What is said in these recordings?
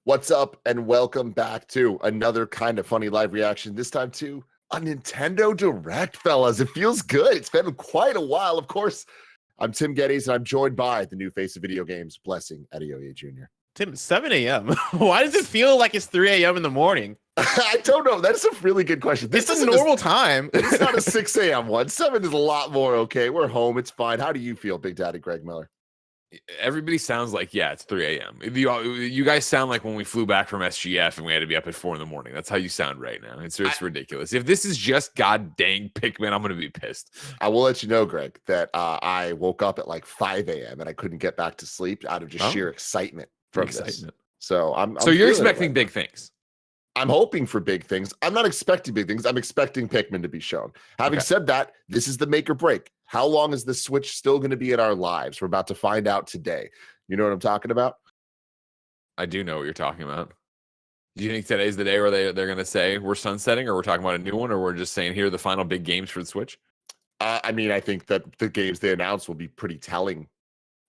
What's up, and welcome back to another kind of funny live reaction, this time to a Nintendo Direct, fellas. It feels good. It's been quite a while. Of course, I'm Tim Geddes, and I'm joined by the new face of video games, Blessing Adeoye Jr. Tim, 7 a.m. Why does it feel like it's 3 a.m. in the morning? I don't know. That's a really good question. This is a normal time. It's not a 6 a.m. one. 7 is a lot more okay. We're home. It's fine. How do you feel, Big Daddy Greg Miller? Everybody sounds like, yeah, it's 3 a.m. You guys sound like when we flew back from SGF and we had to be up at 4 in the morning. That's how you sound right now. It's ridiculous. If this is just god dang Pikmin, I'm going to be pissed. I will let you know, Greg, that I woke up at like 5 a.m. and I couldn't get back to sleep out of just sheer excitement from this. So So you're expecting big things. I'm hoping for big things. I'm not expecting big things. I'm expecting Pikmin to be shown. Having said that, this is the make or break. How long is the Switch still going to be in our lives? We're about to find out today. You know what I'm talking about? I do know what you're talking about. Do you think today's the day where they're going to say we're sunsetting, or we're talking about a new one, or we're just saying here are the final big games for the Switch? I mean, I think that the games they announce will be pretty telling.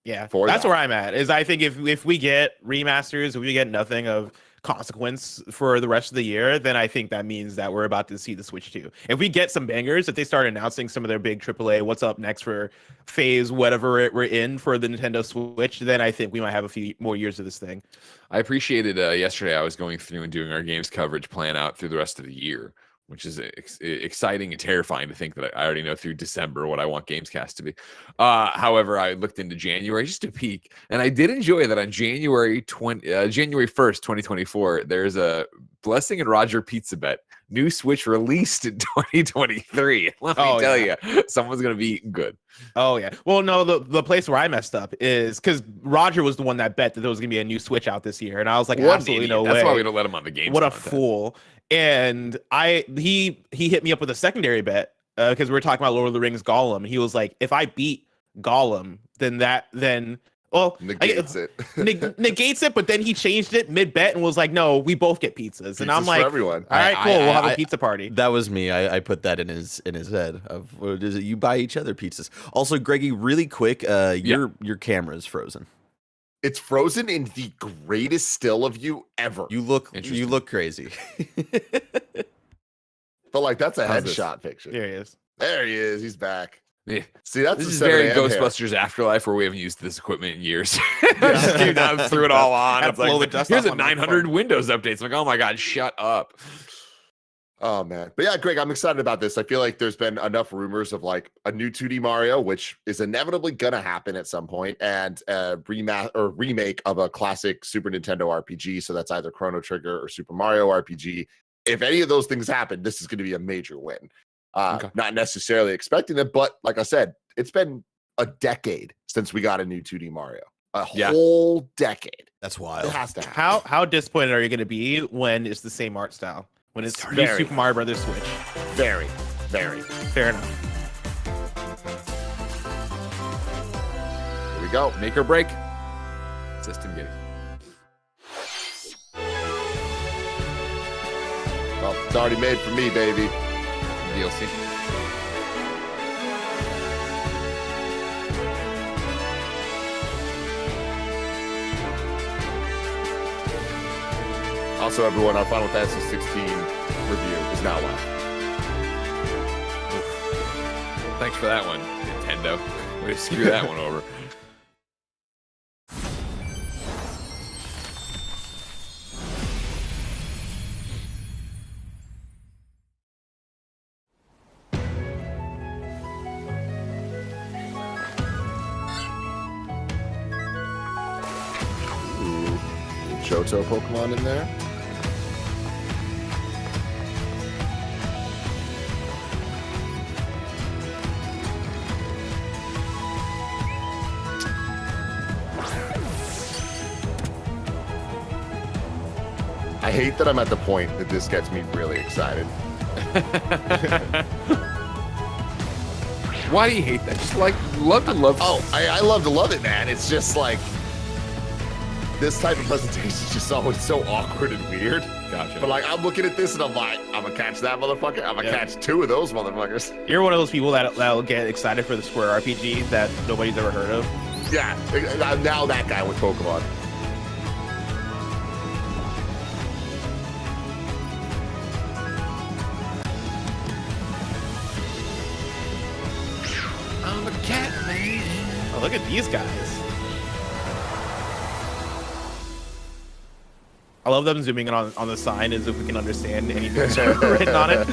Yeah, that's where I'm at. Is I think if we get remasters, if we get nothing of consequence for the rest of the year, then I think that means that we're about to see the Switch 2. If we get some bangers, if they start announcing some of their big AAA, what's up next for phase, whatever we're in for the Nintendo Switch, then I think we might have a few more years of this thing. I appreciated yesterday I was going through and doing our games coverage plan out through the rest of the year, which is exciting and terrifying to think that I already know through December what I want Gamescast to be. However, I looked into January just to peek, and I did enjoy that on January 1st, 2024, there's a Blessing and Roger pizza bet. New Switch released in 2023. Let me tell you, someone's going to be eating good. Oh, yeah. Well, no, the place where I messed up is because Roger was the one that bet that there was going to be a new Switch out this year. And I was like, absolutely no way. That's why we don't let him on the game. What a fool. And he hit me up with a secondary bet because we were talking about Lord of the Rings Gollum. He was like, if I beat Gollum, then negates it. Negates it, but then he changed it mid-bet and was like, no, we both get pizzas. And I'm like, everyone. All right, cool, we'll have a pizza party. That was me. I put that in his head of what is it? You buy each other pizzas. Also, Greggy, really quick, your camera is frozen. It's frozen in the greatest still of you ever. You look crazy. But like that's a headshot picture. There he is. There he is. He's back. Yeah. See, that's this is very Ghostbusters Afterlife, where we haven't used this equipment in years. Just came down, threw it all on. It's like, here's a 900 Windows updates. I'm like, oh my god, shut up. Oh man, but yeah, Greg, I'm excited about this. I feel like there's been enough rumors of like a new 2D Mario, which is inevitably gonna happen at some point, and a remake of a classic Super Nintendo RPG. So that's either Chrono Trigger or Super Mario RPG. If any of those things happen, this is going to be a major win. Not necessarily expecting it, but like I said, it's been a decade since we got a new 2D Mario. A whole decade. That's wild. It has to happen. How disappointed are you going to be when it's the same art style? When it's new Super Mario Brothers Switch? Very, very. Fair enough. Here we go. Make or break. System Giddy. Well, it's already made for me, baby. DLC. Also, everyone, our Final Fantasy 16 review is now live. Thanks for that one, Nintendo. Way to screw that one over. Johto Pokemon in there. I hate that I'm at the point that this gets me really excited. Why do you hate that? Just like love to love. Oh, I love to love it, man. It's just like this type of presentation is just always so awkward and weird. Gotcha. But like, I'm looking at this and I'm like, I'm gonna catch that motherfucker. I'm gonna catch two of those motherfuckers. You're one of those people that'll get excited for the Square RPG that nobody's ever heard of. Yeah, I'm now that guy with Pokemon. Oh, look at these guys. I love them zooming in on the sign as if we can understand anything that's written on it.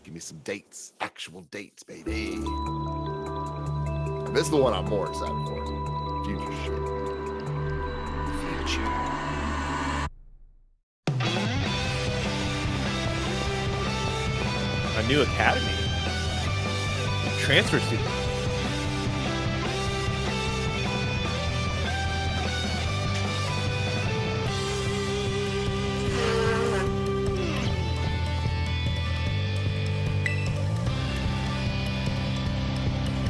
Give me some dates, actual dates, baby. And this is the one I'm more excited for. Future shit. Future. A new academy. Transfer student.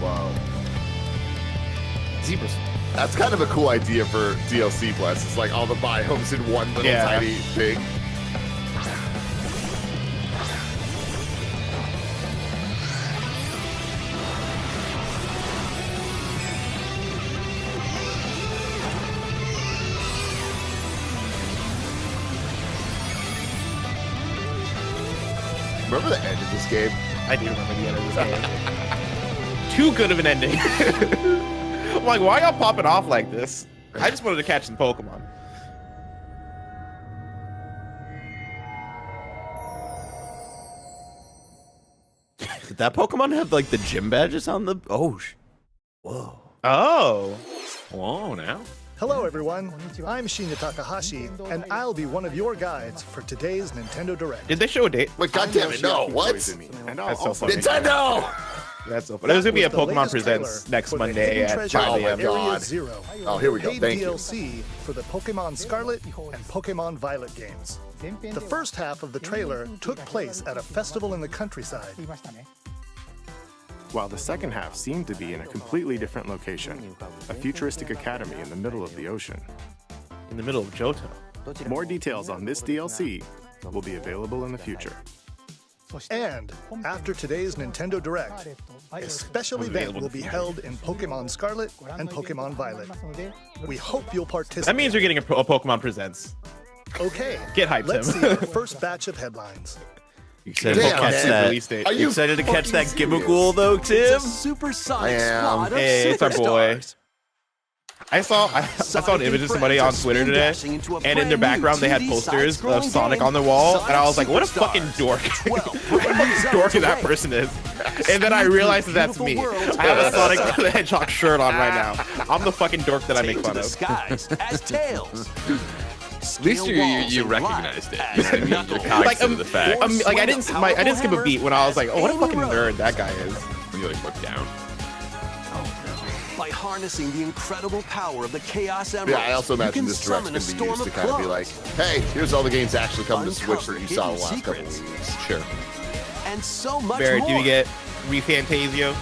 Wow. Zebras. That's kind of a cool idea for DLC Bless. It's like all the biomes in one little Yeah. tiny thing. Remember the end of this game? I do remember the end of this game. Too good of an ending. I'm like, why y'all popping off like this? I just wanted to catch some Pokemon. Did that Pokemon have like the gym badges on the? Oh, whoa. Oh. Whoa, now. Hello everyone, I'm Shinya Takahashi, and I'll be one of your guides for today's Nintendo Direct. Did they show a date? Wait, goddammit, no, what? That's so funny. Nintendo! That's so funny. There's gonna be a That was the Pokemon latest Presents trailer next for the Monday hidden at treasure 5 Oh my a.m. God. Area Zero, Oh, here we go. paid Thank you. DLC for the Pokemon Scarlet and Pokemon Violet games. The first half of the trailer took place at a festival in the countryside. While the second half seemed to be in a completely different location, a futuristic academy in the middle of the ocean. In the middle of Johto. More details on this DLC will be available in the future. And after today's Nintendo Direct, a special event will be held in Pokemon Scarlet and Pokemon Violet. We hope you'll participate. That means you're getting a Pokemon Presents. Okay, Get hyped, let's Tim. see the first batch of headlines. You excited Damn, to catch man. that? Release date. Are You excited to catch that Gimmighoul though, Tim? Supersonic I am. squad of Hey, it's our boy. superstars. I saw an image of somebody on Twitter today, and in their background they had posters of Sonic on the wall, and I was like, what a fucking dork. What a dork that person is. And then I realized that that's me. I have a Sonic the Hedgehog shirt on right now. I'm the fucking dork that I make fun of. Skies as Tails. At least you recognized it. I mean, you're cognizant of the fact. Like I didn't skip a beat when I was like, oh, what a fucking nerd that guy is. When you like look down. By harnessing the incredible power of the Chaos Emerald, Yeah, I also you imagine can this direct's summon going a to be storm used to of kind of be like, clones hey, here's all the games actually coming to Switch that Uncover you saw the hidden last couple secrets. of weeks. Sure. and so much Barry, more. do we get Refantasio?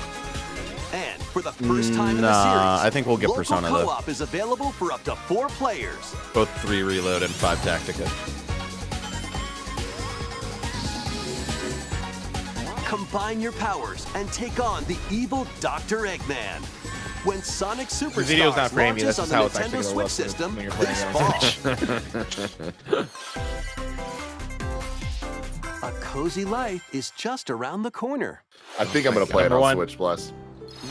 And for the first time in the Nah, series, I think we'll get local Persona, though. co-op is available for up to 4 players. Both 3 Reload and 5 Tactica. Combine your powers and take on the evil Dr. Eggman. When Sonic The video's not Superstars framey. launches That's on just the how it's Nintendo actually going to Switch look system when you're playing this it. fall. A cozy life is just around the corner. I think I'm going to play it Number on one. Switch Plus.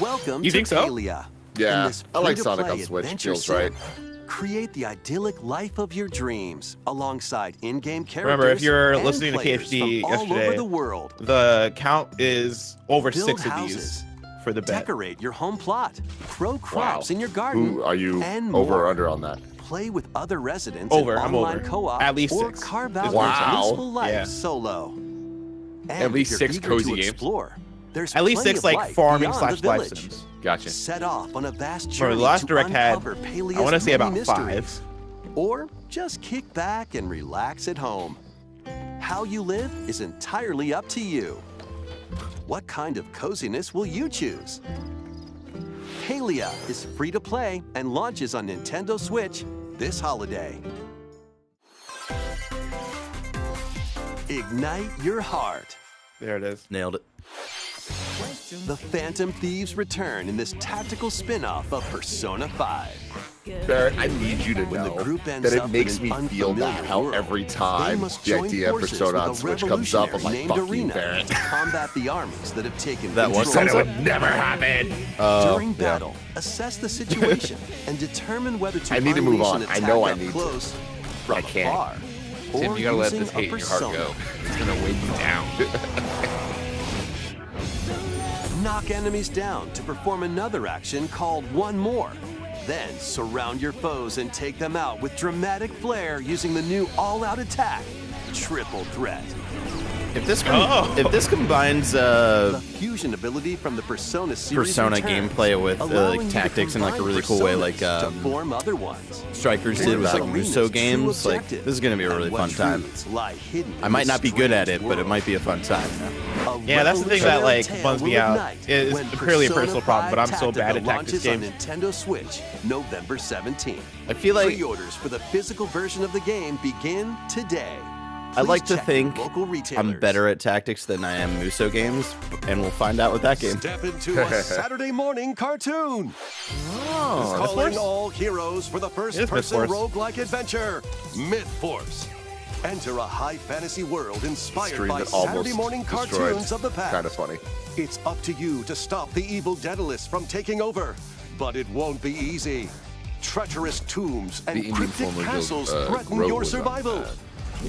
Welcome You to think so? Palia. Yeah, In this I like free-to-play Sonic on Switch. adventure Feels sim, right. Create the idyllic life of your dreams alongside in-game characters. Remember, if you're and listening to players KFD from all yesterday, over the world. The count is over Build 6 of houses, these for the bet. Decorate your home plot, grow crops in your garden, Ooh, are you and over more. or under on that? Play with other residents Over, in I'm online over. co-op, At least or 6. carve out Wow. a blissful life Yeah. solo. And At least if 6 you're eager cozy to games? Explore, there's At least plenty 6 of like life farming beyond / the life village. sims. Gotcha. Set off on a vast Remember, journey the last to direct had, uncover Palia's I want to say many about 5. mysteries. Or just kick back and relax at home. How you live is entirely up to you. What kind of coziness will you choose? Palia is free to play and launches on Nintendo Switch this holiday. Ignite your heart. There it is. Nailed it. The Phantom Thieves return in this tactical spin-off of Persona 5. Barrett, I need you to When the know group ends that it up makes in me an feel that unfamiliar how world, every they time must the join idea of forces Persona with on a Switch comes up, I'm revolutionary like, named fuck you, Arena Barrett. to combat the armies that have taken That what control. sounds like? Never happened. During battle, assess the situation and determine whether to I need to move unleash on. an I attack know I up need to. close from I can't. afar, Tim, or you gotta let using this hate a in your heart persona. go. It's gonna weigh you down. Knock enemies down to perform another action called One More. Then surround your foes and take them out with dramatic flair using the new all-out attack, Triple Threat. If this combines The fusion ability from the Persona series Persona returns, gameplay with allowing like you to tactics in like a combine really cool way, like personas to form other ones. Strikers did with like Muso games, like this is gonna be a really fun time. I might not be good at it, but it might be a fun time. Yeah, that's the thing that like bums me out. It's purely a personal problem, but I'm so bad at tactics games. On Nintendo Switch, November 17th. I feel like Pre-orders for the physical version of the game begin today. I like Please to check think local I'm retailers. better at tactics than I am Muso games, and we'll find out with that game. Step into a Saturday morning cartoon. Calling all heroes for the first-person Force. roguelike adventure, Myth Force. Enter a high fantasy world inspired Stream by that almost Saturday morning destroyed. cartoons of the past. Kind of funny. It's up to you to stop the evil Daedalus from taking over, but it won't be easy. Treacherous tombs and The Indian cryptic form of castles Rogue threaten your was on survival. that.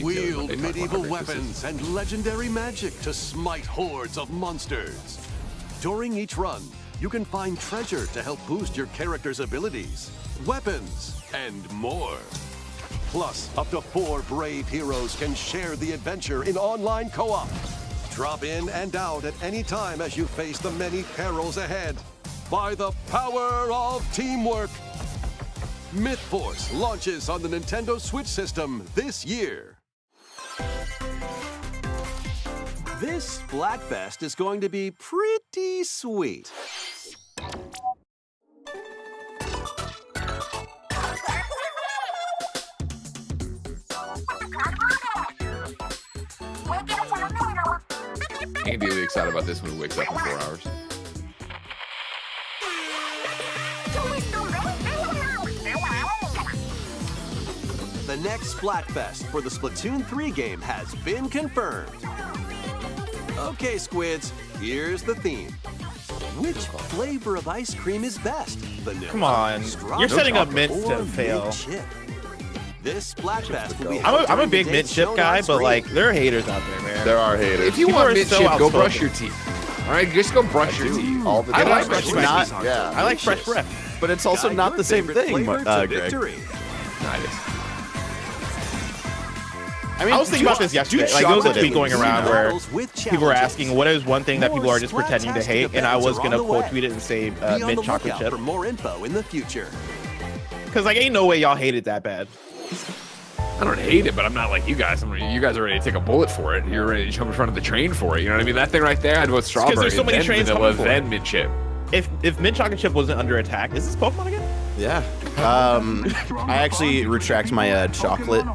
Wield They talk about medieval how ridiculous it weapons and legendary magic to smite hordes of monsters. During each run, you can find treasure to help boost your character's abilities, weapons, and more. Plus, up to 4 brave heroes can share the adventure in online co-op. Drop in and out at any time as you face the many perils ahead. By the power of teamwork. Myth Force launches on the Nintendo Switch system this year. This Splatfest is going to be pretty sweet. Can't be really excited about this when he wakes up in 4 hours. The next Splatfest for the Splatoon 3 game has been confirmed. Okay, Squids, here's the theme. Which flavor of ice cream is best? Vanilla, Come on, you're setting up mint to or fail. mint chip? This Splatfest will be I'm a during big the mint dates chip shown guy, on but screen. like there are haters out there, man. There are haters. If you People are want mint so chip, go brush outspoken. your teeth. All right, just go brush your teeth. all the I time. like It's brushing my not- teeth. Yeah. I like fresh breath. But it's also Guide not your the same favorite thing, flavor to Greg. victory. No, it is. I was thinking about this yesterday. Like there was a tweet going around where Battles with people were challenges. asking what is one thing that people are just pretending to hate, and I was gonna Splastastic quote events tweet it and say Be on mint the chocolate lookout chip, for more info in the future. because like ain't no way y'all hate it that bad. I don't hate it, but I'm not like you guys. You guys are ready to take a bullet for it. You're ready to jump in front of the train for it. You know what I mean? That thing right there, I'd vote strawberry. there's so many then trains vanilla, coming for it. then mint chip. If mint chocolate chip wasn't under attack, is this Pokemon again? Yeah. I actually retract my chocolate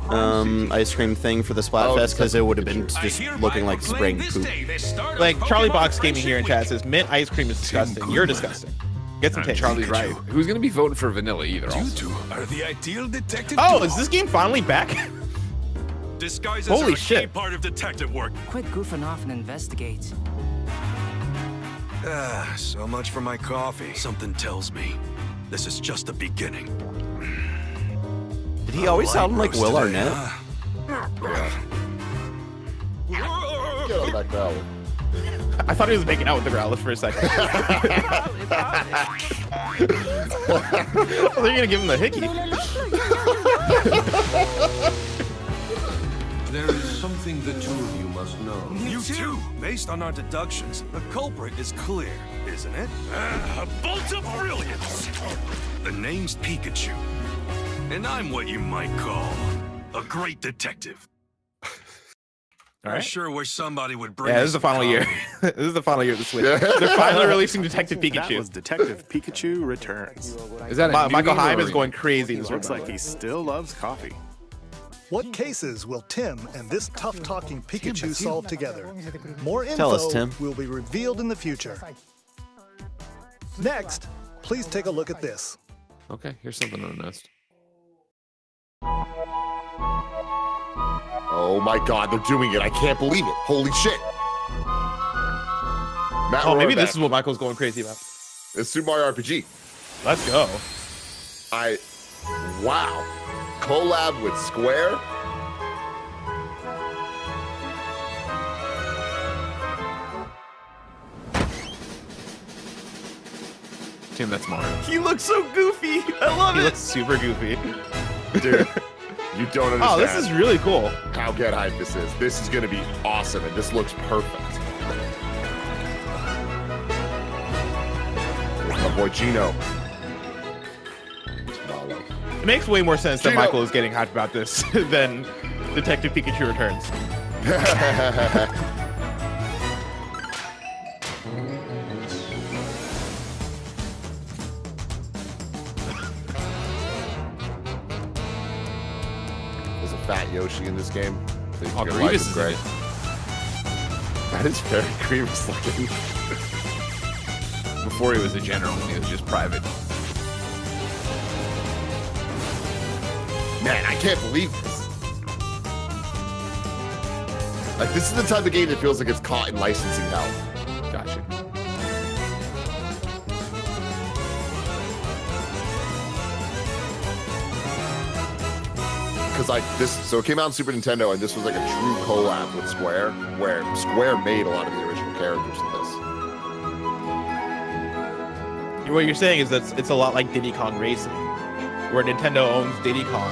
ice cream thing for the Splatfest because it would have been just looking like spraying poop. Like Charlie Box came in here and chat says mint ice cream is disgusting. You're disgusting. Get some taste. Charlie's right. Who's gonna be voting for vanilla either? You Also? two are the ideal detective Oh, duo. is this game finally back? Disguises Holy are a shit. key part of detective work. Quit goofing off and investigate. So much for my coffee. Something tells me this is just the beginning. Did he always sound like Will Today, Arnett? huh? Get on that growler. I thought he was making out with the Growlithe for a second. They're gonna give him the hickey. There is something the two of you must know. You too. Based on our deductions, the culprit is clear, isn't it? A bolt of brilliance. The name's Pikachu, and I'm what you might call a great detective. I right. sure wish somebody would bring. Yeah, me this is the some final year. coffee. This is the final year of the Switch. They're finally releasing Detective That Pikachu. was Detective Pikachu Returns. Is that a new Michael game or Heim a is going crazy. This Looks one. like he still loves coffee. What cases will Tim and this tough-talking Pikachu solve together? More info Tell us, Tim. will be revealed in the future. Next, please take a look at this. Okay, here's something unannounced. Oh my God, they're doing it. I can't believe it. Holy shit. Matt Oh, maybe Rohrbeck. this is what Michael's going crazy about. It's Super Mario RPG. Let's go. Wow. Collab with Square. Tim, that's Mario. He looks so goofy. I love He it. looks super goofy. Dude, you don't understand. Oh, this is really cool. how get hype this is. This is going to be awesome, and this looks perfect. There's my boy Gino. Smiley. It makes way more sense that Gino. Michael is getting hyped about this than Detective Pikachu Returns. There's a fat Yoshi in this game. I think Oh, you're gonna like Grievous him, is in Greg. it. That is very Grievous looking. Before he was a general, when he was just private. Man, I can't believe this. Like, this is the type of game that feels like it's caught in licensing hell. Gotcha. Because like this, so it came out on Super Nintendo, and this was like a true collab with Square, where Square made a lot of the original characters in this. What you're saying is that it's a lot like Diddy Kong Racing, where Nintendo owns Diddy Kong,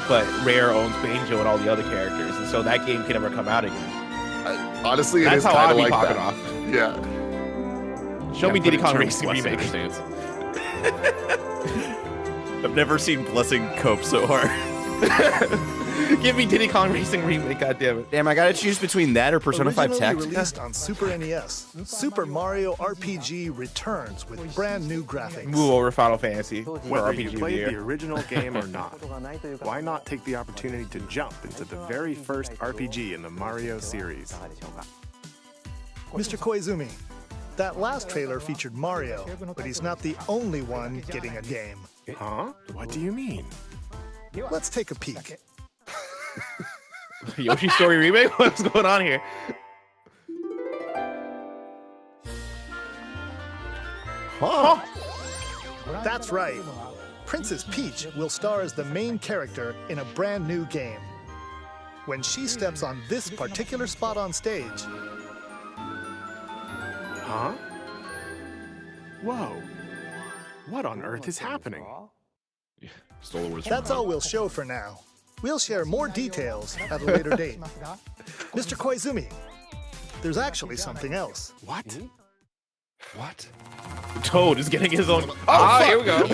but Rare owns Banjo and all the other characters, and so that game can never come out again. Honestly, it That's is how kind I'd of be like popping that. off. Yeah. Show me Yeah, Diddy put it Kong in Racing terms of remake. Blessing stance. I've never seen Blessing cope so hard. Give me Diddy Kong Racing remake, goddammit. Damn, I gotta choose between that or Persona 5 Originally Tactica. released on Super NES, Super Mario RPG returns with brand new graphics. Move over Final Fantasy for Whether you RPG of the played the year. original game or not, why not take the opportunity to jump into the very first RPG in the Mario series? Mr. Koizumi, that last trailer featured Mario, but he's not the only one getting a game. Huh? What do you mean? Let's take a peek. Yoshi Story remake? What's going on here? Huh. That's right. Princess Peach will star as the main character in a brand new game. When she steps on this particular spot on stage, Huh? Whoa. What on earth is happening? Stole the words from that's all we'll show for now. We'll share more details at a later date. Mr. Koizumi, there's actually something else. What? What? Toad is getting his own. Here we go.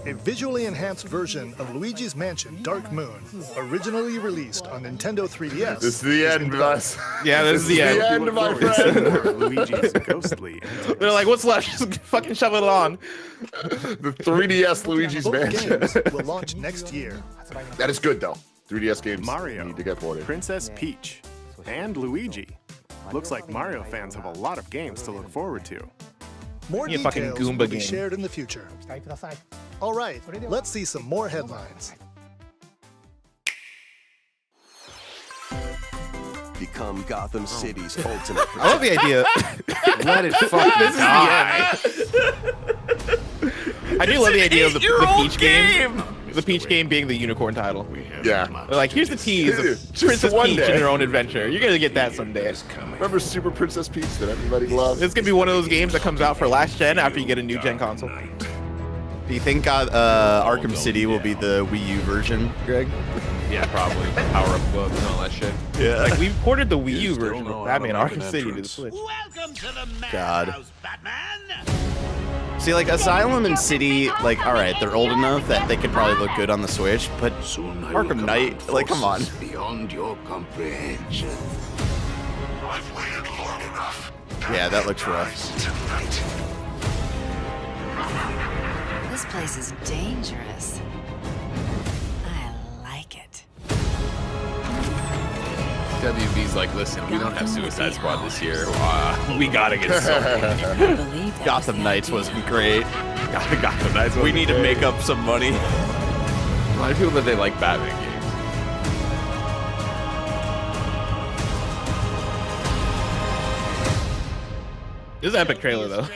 A visually enhanced version of Luigi's Mansion Dark Moon, originally released on Nintendo 3DS. This is the end, Buzz. Yeah, this is the The end. end, my More friend. Luigi's ghostly antics. They're like, what's left? Just fucking shove it on. The 3DS Luigi's Both Mansion. games will launch next year. That is good, though. 3DS games Mario, need to get ported. Princess Peach, and Luigi. Looks like Mario fans have a lot of games to look forward to. More Give me a fucking details Goomba will be game. shared in the future. All right, let's see some more headlines. Become Gotham City's ultimate I love the idea. Let it fucking die. I do love the idea of the Peach game. The Peach game being the unicorn title. Yeah. They're like, here's the tease of Just Princess one Peach day. and her own adventure. You're gonna get that someday. Remember Super Princess Peach that everybody loved? It's gonna be one of those games that comes out for last gen after you get a new gen console. Do you think Arkham City will be the Wii U version, Greg? Yeah, probably. Power up books and all that shit. Yeah. Like we ported the Wii U version of Batman Arkham City to the Switch. God. See, like Asylum and City, like, all right, they're old enough that they could probably look good on the Switch, but Arkham Knight, like, come on. Beyond your comprehension. I've waited long enough. Yeah, that looks rough. This place is dangerous. I like it. WB's like, listen, we don't have Suicide Squad this year. We gotta get some. Gotham Knights wasn't great. Gotham Knights. We need to make up some money. A lot of people that they like Batman games. This is an epic trailer though.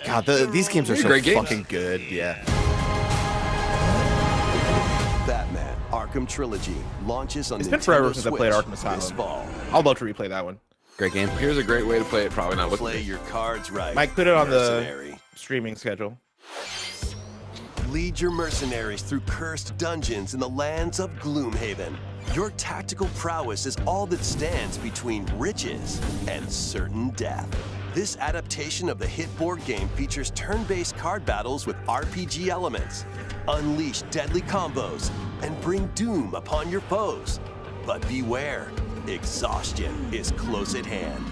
God, these games are so great games. fucking good. Yeah. Batman Arkham Trilogy launches on It's Nintendo been forever since I played Switch Arkham this Asylum. fall. I'll love to replay that one. Great game. Here's a great way to play it. Probably not looking. Play your cards right. Mike, put it on the Mercenary. streaming schedule. Lead your mercenaries through cursed dungeons in the lands of Gloomhaven. Your tactical prowess is all that stands between riches and certain death. This adaptation of the hit board game features turn-based card battles with RPG elements. Unleash deadly combos and bring doom upon your foes. But beware, exhaustion is close at hand.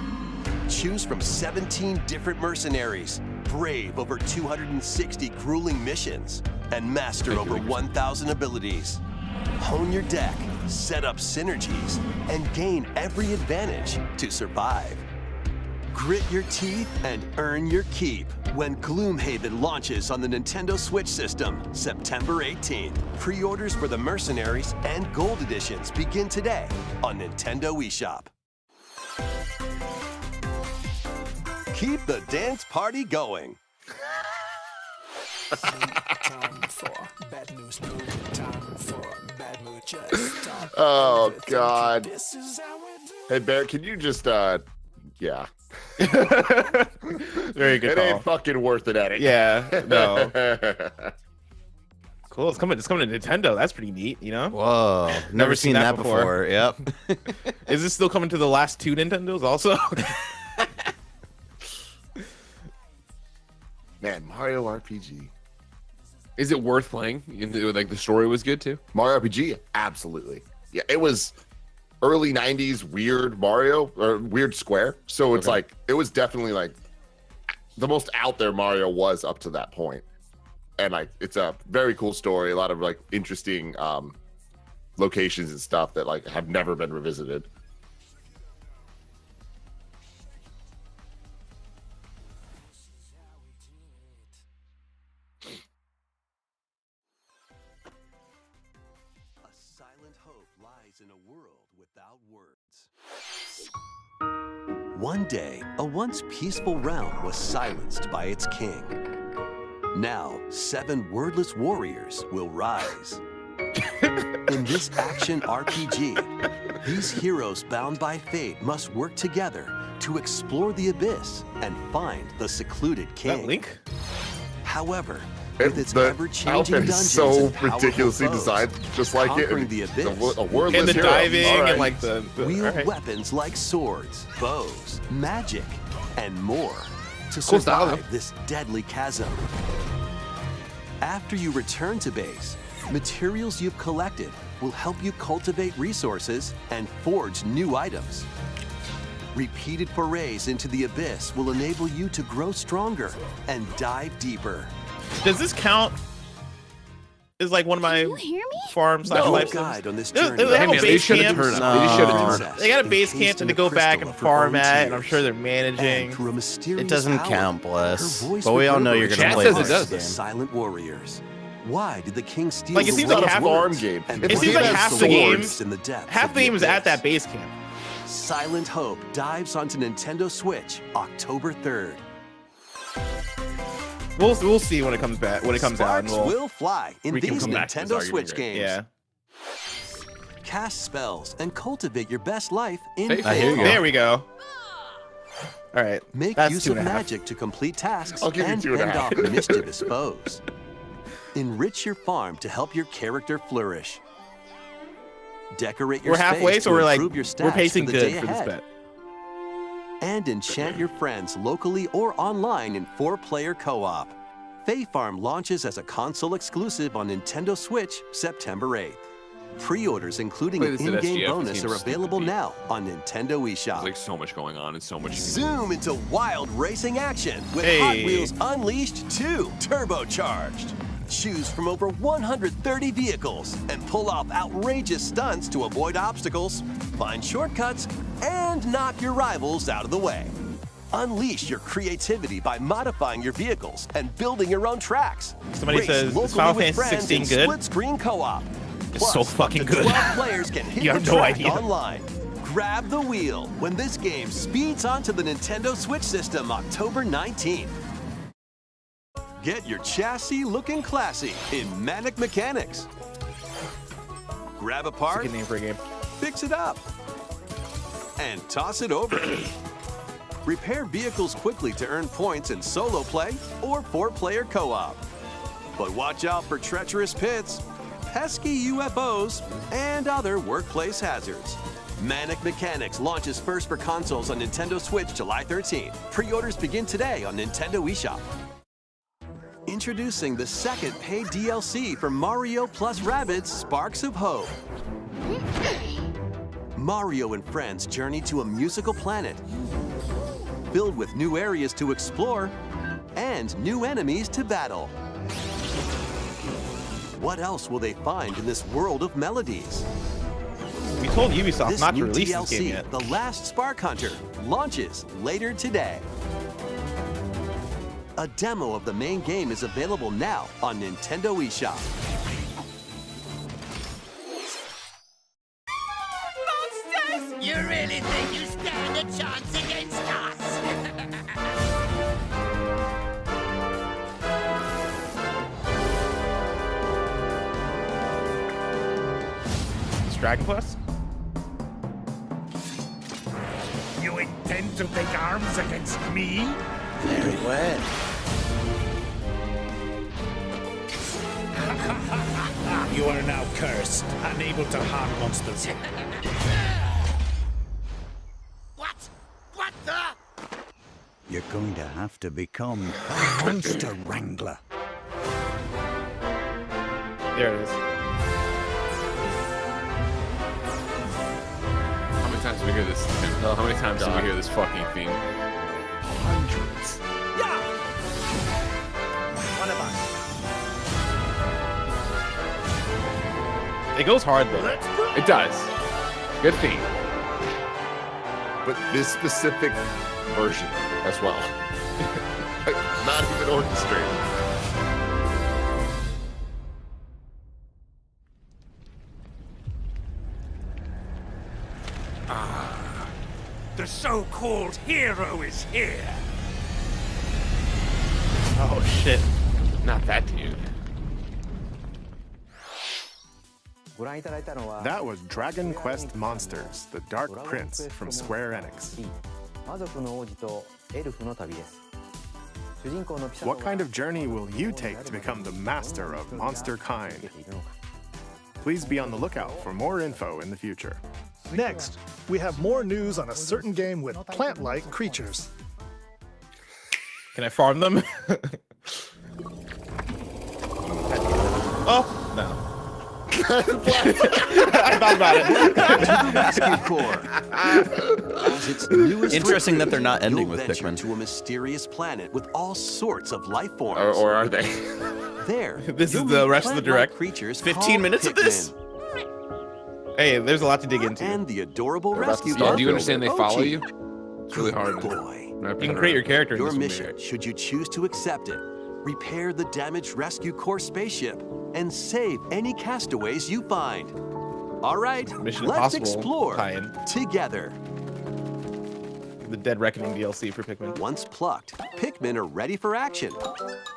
Choose from 17 different mercenaries, brave over 260 grueling missions, and master over 1,000 abilities. Hone your deck, set up synergies, and gain every advantage to survive. Grit your teeth and earn your keep when Gloomhaven launches on the Nintendo Switch system, September 18th. Pre-orders for the Mercenaries and Gold Editions begin today on Nintendo eShop. Keep the dance party going. Oh God. Hey Bear, can you just yeah. Very good It call. ain't fucking worth it, Eddie. Yeah, no. Cool. It's coming to Nintendo. That's pretty neat, you know? Whoa. Never seen that before. Yep. Is this still coming to the last 2 Nintendos also? Man, Mario RPG. Is it worth playing? Like the story was good too. Mario RPG, absolutely. Yeah, it was early 90s weird Mario or weird Square. So it's like it was definitely like the most out there Mario was up to that point. And like it's a very cool story, a lot of like interesting locations and stuff that like have never been revisited. In a world without words. One day, a once peaceful realm was silenced by its king. Now, 7 wordless warriors will rise. In this action RPG, these heroes bound by fate must work together to explore the abyss and find the secluded king. That Link? However, with its The ever-changing outfit dungeons is so and powerful ridiculously foes, designed, just like it. conquering the abyss, A wordless And the hero. diving All right. and like the wield weapons like swords, bows, magic, and more to Cool style, survive this deadly chasm. After you return to base, materials you've collected will help you cultivate resources and forge new items. Repeated forays into the abyss will enable you to grow stronger and dive deeper. Does this count as like one of my farm slash No life guide sims? on this They journey. have a They base should have camp. turned up. They should have turned up. They got a base camp and to go back and farm at, and I'm sure they're And managing. through a mysterious It doesn't power, count, her bless. voice But we all know you're reverberates gonna Chat play says it this does. the game. silent warriors. Why did the king steal Like, it the seems like world's half- words farm game. and It seems like put half them the game- swords in the depths Half of the game is at that abyss? base camp. Silent Hope dives onto Nintendo Switch October 3rd. We'll see when it comes back when it comes out. And Sparks we'll, will fly in we can these come back to this Nintendo argument, Switch right? games. yeah. Cast spells and cultivate your best life in Hey, I hear you. Fate. There we go. All right. Make That's use 2.5. of magic to complete tasks I'll give you and 2.5. fend off mischievous foes. Enrich your farm to help your character flourish. Decorate your We're halfway, space so to we're like improve your stats we're pacing for the good day for this ahead. bet. And enchant your friends locally or online in 4-player co-op. Fae Farm launches as a console exclusive on Nintendo Switch September 8th. Pre-orders, including Play an this at in-game SGF, bonus, this are game's available stupid. now on Nintendo eShop. There's like so much going on and so much. Zoom into wild racing action with Hey. Hot Wheels Unleashed 2 Turbocharged. Choose from over 130 vehicles and pull off outrageous stunts to avoid obstacles, find shortcuts, and knock your rivals out of the way. Unleash your creativity by modifying your vehicles and building your own tracks. Somebody Race says, is locally Final with Fantasy friends 16 in good? split-screen co-op. It's so fucking up to good. 12 players can hit You the have no track idea. online. Grab the wheel when this game speeds onto the Nintendo Switch system October 19th. Get your chassis looking classy in Manic Mechanics. Grab a part, Good name for a game. fix it up, and toss it over. Repair vehicles quickly to earn points in solo play or 4-player co-op. But watch out for treacherous pits, pesky UFOs, and other workplace hazards. Manic Mechanics launches first for consoles on Nintendo Switch July 13th. Pre-orders begin today on Nintendo eShop. Introducing the second paid DLC for Mario plus Rabbids Sparks of Hope. Mario and friends journey to a musical planet filled with new areas to explore and new enemies to battle. What else will they find in this world of melodies? We told Ubisoft This not to new release DLC, this game yet. The Last Spark Hunter, launches later today. A demo of the main game is available now on Nintendo eShop. Monsters! You really think you stand a chance against us? It's Dragon Quest? You intend to take arms against me? Very well. You are now cursed, unable to harm monsters. What? What the? You're going to have to become a monster wrangler. There it is. How many times did we hear this? How many times did we hear this fucking theme? Hundreds. It goes hard though. It does. Good theme. But this specific version as well. Like, not even orchestrated. The so-called hero is here. Oh shit. Not that dude. That was Dragon Quest Monsters, the Dark Prince from Square Enix. What kind of journey will you take to become the master of monster kind? Please be on the lookout for more info in the future. Next, we have more news on a certain game with plant-like creatures. Can I farm them? Oh, no. I thought about it. Rescue Corps. As its newest Interesting that they're not recruit, ending you'll with venture Pikmin. to a mysterious planet with all sorts of life forms. Or are they? There, This is you'll the meet rest of the plant-like direct. creatures 15 called minutes of this? Pikmin, Hey, there's a lot to dig into. and the adorable They're about to rescue start Yeah, do you dog, understand they follow Ochi. you? It's really hard. Good boy. You can create your character in Your this mission, movie. should you choose to accept it, repair the damaged Rescue Corps spaceship and save any castaways you find. All right, Mission let's Impossible explore tie-in. together. The Dead Reckoning DLC for Pikmin. Once plucked, Pikmin are ready for action.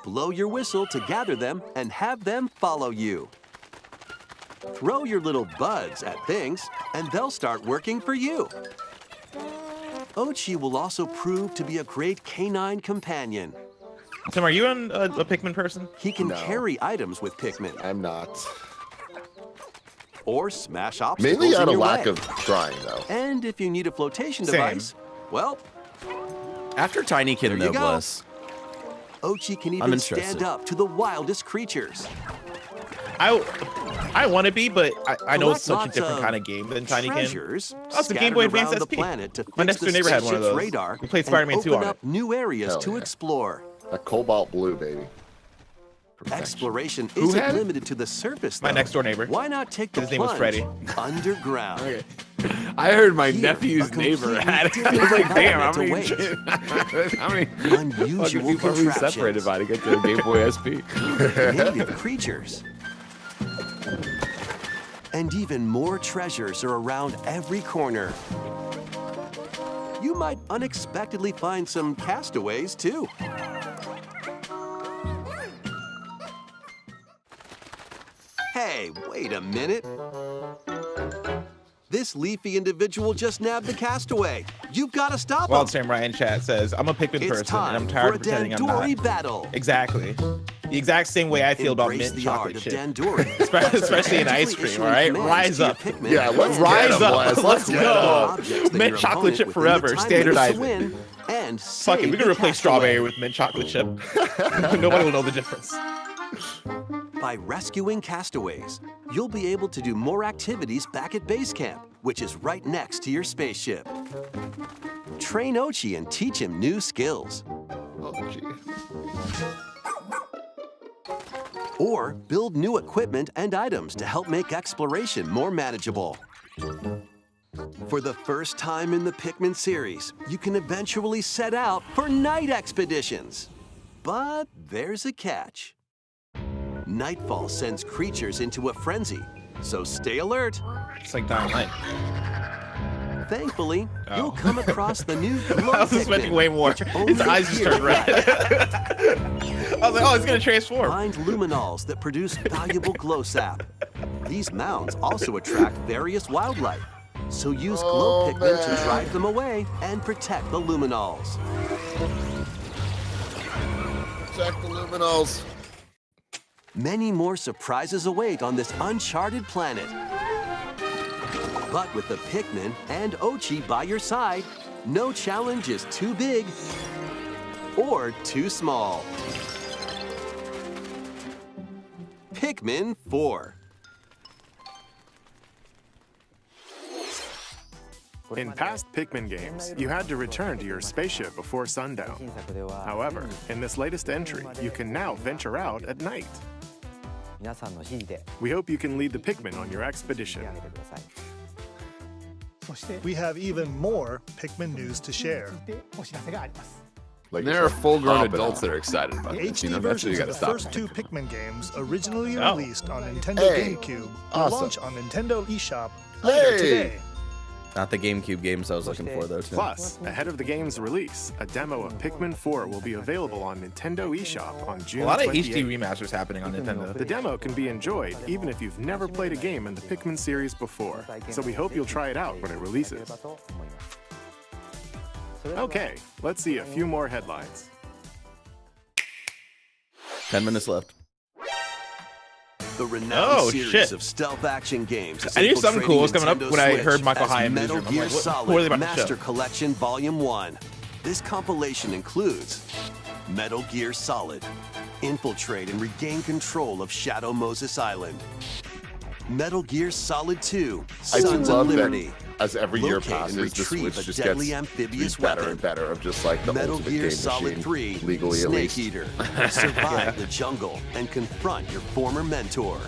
Blow your whistle to gather them and have them follow you. Throw your little buds at things, and they'll start working for you. Ochi will also prove to be a great canine companion. Tim, are you a Pikmin person? He can No. carry items with Pikmin, I'm not. or smash obstacles Mainly out in of your lack way. of trying, though. And if you need a flotation Same. device, well, After Tiny Kid, There no you go. bless. Ochi can I'm even interested. stand up to the wildest creatures. I want to be, but I know it's such a Collect different lots kind of game than Tiny Kid. treasures Oh, it's the Game scattered Boy Advance around the SP. planet to My fix next the door neighbor had one of spaceship's those. radar We played and Spider-Man 2 open on up it. new areas Hell to yeah. explore. A cobalt blue, baby. Exploration Who isn't had it? limited to the surface, My though. next door neighbor. Why not take the His name was plunge Freddie. underground? Okay. I heard my Here, nephew's a neighbor completely had it. I different was like, damn, how environment many, how many Unusual fucking people are we contraptions. separated by to get to a Game Boy SP? Native creatures. And even more treasures are around every corner. You might unexpectedly find some castaways, too. Hey, wait a minute. This leafy individual just nabbed the castaway. You've got to stop him. Wild Sam Ryan chat says, I'm a Pikmin It's person, time and I'm tired for of a pretending I'm not. Dandori battle. Exactly. The exact same way I feel about Embrace mint the chocolate art of chip. Dandori. Especially in ice cream, all right? Rise up. Yeah, let's Rise get 'em, up. boys. Let's get go. 'em. Mint chocolate chip forever. Standardize it. And Fuck it, we can replace strawberry with mint chocolate chip. Nobody will know the difference. By rescuing castaways, you'll be able to do more activities back at base camp, which is right next to your spaceship. Train Ochi and teach him new skills. Oh, gee. Or build new equipment and items to help make exploration more manageable. For the first time in the Pikmin series, you can eventually set out for night expeditions. But there's a catch. Nightfall sends creatures into a frenzy, so stay alert. It's like Dying Light. Thankfully, Oh. you'll come across the new I glow was expecting way more. which only His eyes just appear turned red. I was like, oh, it's gonna transform. Find luminals that produce valuable glow sap. These mounds also attract various wildlife, so use glow Pikmin to drive them away and protect the luminals. Check the luminals. Many more surprises await on this uncharted planet. But with the Pikmin and Ochi by your side, no challenge is too big or too small. Pikmin 4. In past Pikmin games, you had to return to your spaceship before sundown. However, in this latest entry, you can now venture out at night. We hope you can lead the Pikmin on your expedition. We have even more Pikmin news to share. Like There are full-grown Pop it adults out. that are excited about this. HD You know, that's what you versions got of to the stop. first two Pikmin games, originally Oh. released on Nintendo Hey. GameCube, will Awesome. launch on Nintendo eShop later Hey. today. Not the GameCube games I was looking for, though, Tim. Plus, ahead of the game's release, a demo of Pikmin 4 will be available on Nintendo eShop on June A lot of 28th. HD remasters happening on Nintendo. The demo can be enjoyed even if you've never played a game in the Pikmin series before, so we hope you'll try it out when it releases. Okay, let's see a few more headlines. 10 minutes left. The renowned Oh, series shit. of stealth action games. is I knew something cool was coming up infiltrating when I Nintendo heard Michael Switch High as in the Metal newsroom. I'm Gear like, what are Solid they about to show? Master Collection Volume 1. This compilation includes Metal Gear Solid, infiltrate and regain control of Shadow Moses Island. Metal Gear Solid 2, I do Sons love of that Liberty. as every year Locate and passes, the retrieve Switch a just deadly gets amphibious better weapon. and better of just like the Metal ultimate Gear game Solid machine, 3, legally at Snake least. Eater. Survive the jungle and confront your former mentor.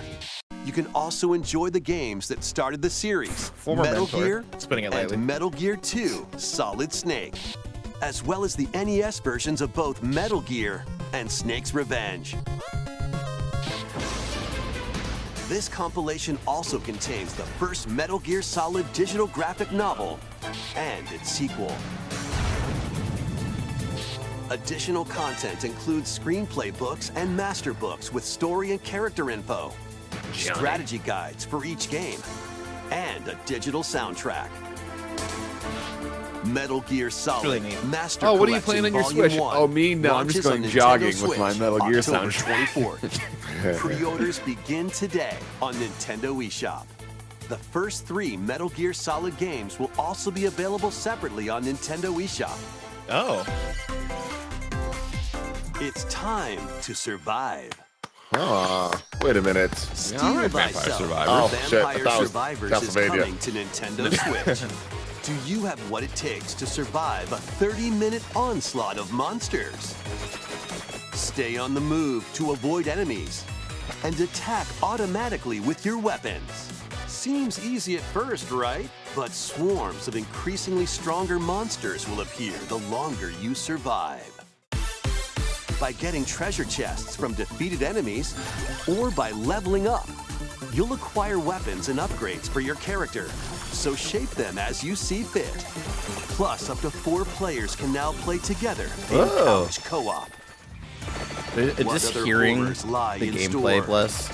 You can also enjoy the games that started the series, Former Metal mentor. Gear Spinning it and lightly. Metal Gear 2, Solid Snake, as well as the NES versions of both Metal Gear and Snake's Revenge. This compilation also contains the first Metal Gear Solid digital graphic novel and its sequel. Additional content includes screenplay books and master books with story and character info, strategy guides for each game, and a digital soundtrack. Metal Gear Solid really neat. Master Oh, what are you Collection playing on your Volume Switch? 1 Oh, me? No, I'm just launches on going Nintendo jogging with my Switch Metal Gear October soundtrack. 24th. Pre-orders begin today on Nintendo eShop. The first 3 Metal Gear Solid games will also be available separately on Nintendo eShop. Oh. It's time to survive. Wait a minute. Steel all right, Thyself, Vampire Survivor. Oh, Vampire shit, I thought it was Survivors is Castlevania. coming to Nintendo Switch. Do you have what it takes to survive a 30-minute onslaught of monsters? stay on the move to avoid enemies, and attack automatically with your weapons. Seems easy at first, right? But swarms of increasingly stronger monsters will appear the longer you survive. By getting treasure chests from defeated enemies, or by leveling up, you'll acquire weapons and upgrades for your character, so shape them as you see fit. Plus, up to 4 players can now play together in couch co-op. Just hearing the gameplay, bless.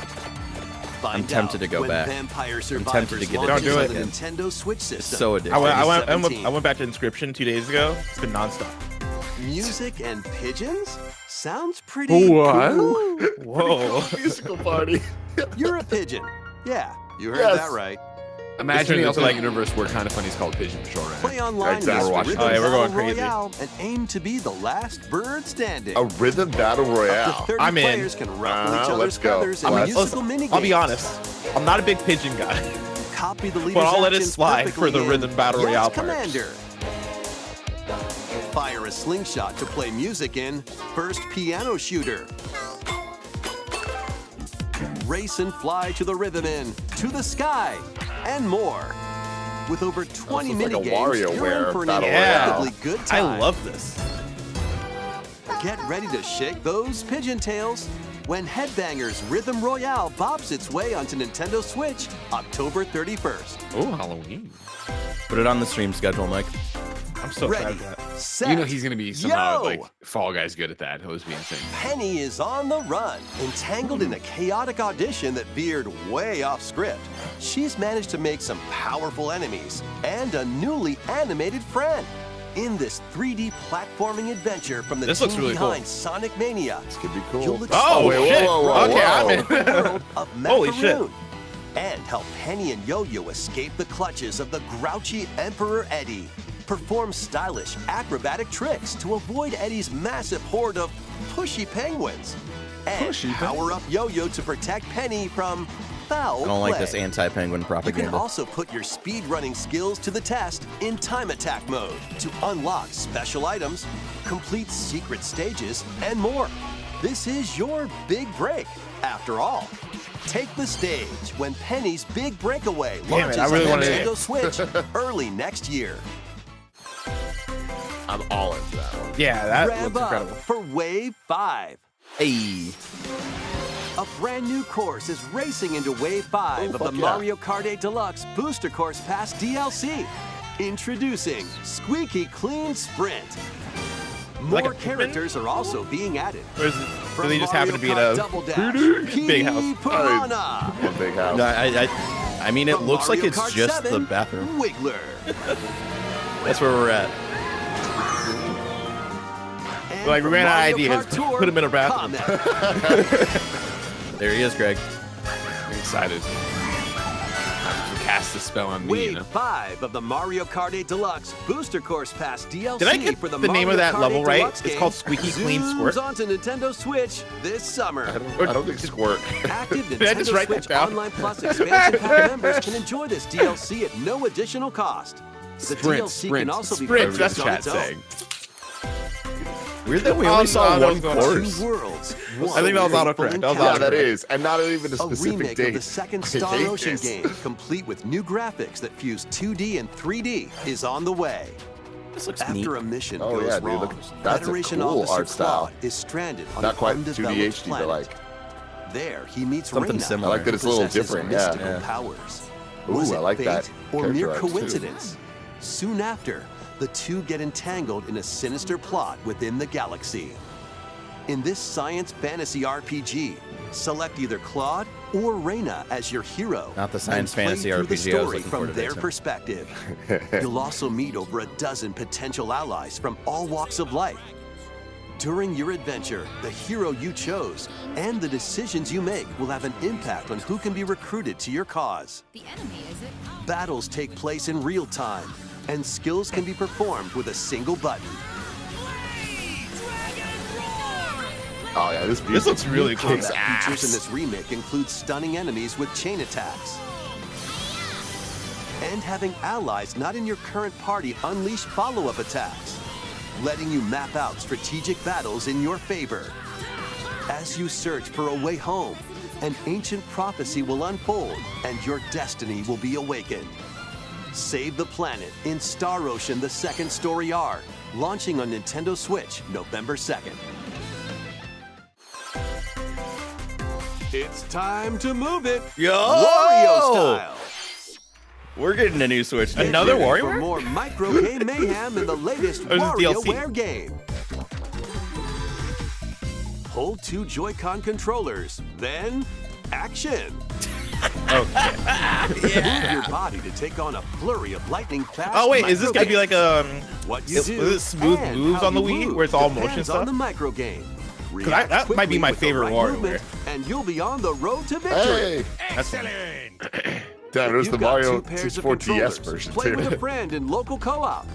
I'm tempted to go back. I'm tempted to get it. Don't do it. Nintendo Switch system. So addictive. I went back to Inscription 2 days ago. It's been nonstop. Music and pigeons? Sounds pretty cool. Whoa. Musical party. You're a pigeon. Yeah, you heard that right. Imagine the into alternate universe where KindaFunny is called Pigeon Patrol. Right? Play online Exactly. with Rhythm Oh, yeah, we're going Battle crazy. Royale and aim to be the last bird standing. A rhythm battle Up royale. to 30 I'm in. players can ruffle each other's let's go. feathers in musical minigames. I'll be honest. I'm not a big pigeon guy. Copy the leader's But I'll let it actions slide for the perfectly Rhythm in Battle Yes, Royale part. Commander. Fire a slingshot to play music in First Piano Shooter. Race and fly to the rhythm in To the Sky, and more. With over 20 This is like a minigames, you're in WarioWare for an battle incredibly royale. good I time. love this. Get ready to shake those pigeon tails when Headbangers Rhythm Royale bops its way onto Nintendo Switch October 31st. Oh, Halloween. Put it on the stream schedule, Mike. I'm so Ready, excited for that. set, You know he's gonna be somehow yo! like Fall Guys good at that. He'll just be insane. Penny is on the run, entangled in a chaotic audition that veered way off script. She's managed to make some powerful enemies and a newly animated friend. In this 3D platforming adventure from the This team looks really behind cool. Sonic Mania, This could be cool. you'll Oh, wait, shit. whoa, Okay, I'm in. the world of Holy shit. Macaroon and help Penny and Yo-Yo escape the clutches of the grouchy Emperor Eddie. Perform stylish acrobatic tricks to avoid Eddie's massive horde of pushy penguins. And power up Yo-Yo to protect Penny from foul I don't like this play. anti-penguin You can propaganda. also put your speedrunning skills to the test in time attack mode to unlock special items, complete secret stages, and more. This is your big break, after all. Take the stage when Penny's Big Breakaway launches I really on wanna- Nintendo Switch early next year. I'm all into that one. Yeah, that Rev looks up incredible. for Wave 5. Hey. A brand new course is racing into Wave 5 of the fuck yeah. Mario Kart 8 Deluxe Booster Course Pass DLC. Introducing Squeaky Clean Sprint. More Like a Pikmin? characters are also being added. Or is it, do they just happen to be in Mario a Kart Double Dash, big house? Petey Piranha. One big house. No, I mean, it From looks like Mario it's Kart just 7, the bathroom. Wiggler. That's where we're at. And Like, we from ran out of Mario ideas. Kart Tour, Put 'em in a bathroom. Comet. There he is, Greg. I'm excited. Time to cast the spell on me. You Wave know? 5 of the Mario Kart 8 Deluxe Booster Course Pass DLC Did I get for the the name Mario of that Kart level 8 right? Deluxe It's game called Squeaky Clean zooms Squirt? onto Nintendo Switch this summer. I don't think Squirt. Active Did I just Nintendo write that Switch down? Online Plus expansion pack members can enjoy this DLC at no additional cost. The Sprint, DLC sprint, can also be sprint, purchased that's on chat its own. saying. Weird that we only saw no, one that was course. Two worlds. I think that was autocorrect. That was Yeah, that autocorrect. is. And not even a A specific remake date. of the second I Star hate Ocean this. game, complete with new graphics that fuse 2D and 3D, is on the way. This looks neat. After a mission Oh, goes yeah, dude, wrong, look, that's a Federation cool Officer art style. Claude is stranded on Not an quite undeveloped 2D HD, planet. but like, There, he meets Something Reyna, similar. I like that it's a who little possesses different, yeah. mystical Yeah. powers. Ooh, Was I it like fate that or mere character art, too. coincidence? Soon after, the two get entangled in a sinister plot within the galaxy. In this science fantasy RPG, select either Claude or Reyna as your hero. Not the science and play fantasy through the RPG I was story looking from for today, their too. perspective. You'll also meet over a dozen potential allies from all walks of life. During your adventure, the hero you chose and the decisions you make will have an impact on who can be recruited to your cause. The enemy, is it? Battles take place in real time, and skills can be performed with a single button. oh yeah, this This looks really cool. kicks Combat features in ass. this remake include stunning enemies with chain attacks and having allies not in your current party unleash follow-up attacks, letting you map out strategic battles in your favor. As you search for a way home, an ancient prophecy will unfold and your destiny will be awakened. Save the planet in Star Ocean: The Second Story R, launching on Nintendo Switch November 2nd. It's time to move it, Yo! Wario style. We're getting a new Switch. Another Get ready for WarioWare? more micro game mayhem in the latest Or is it DLC? WarioWare game. Hold 2 Joy-Con controllers, then action. Move your body to take on a flurry of lightning-fast. Oh wait, is this gonna be like what you do is it smooth and moves how on the you Wii move where it's all depends motion on stuff? the micro game. That might be my favorite WarioWare. And you'll be on the road to victory. Hey, Excellent. damn, there's the You've got Mario 2 pairs of 64 DS controllers. version Play with a too. friend in local co-op.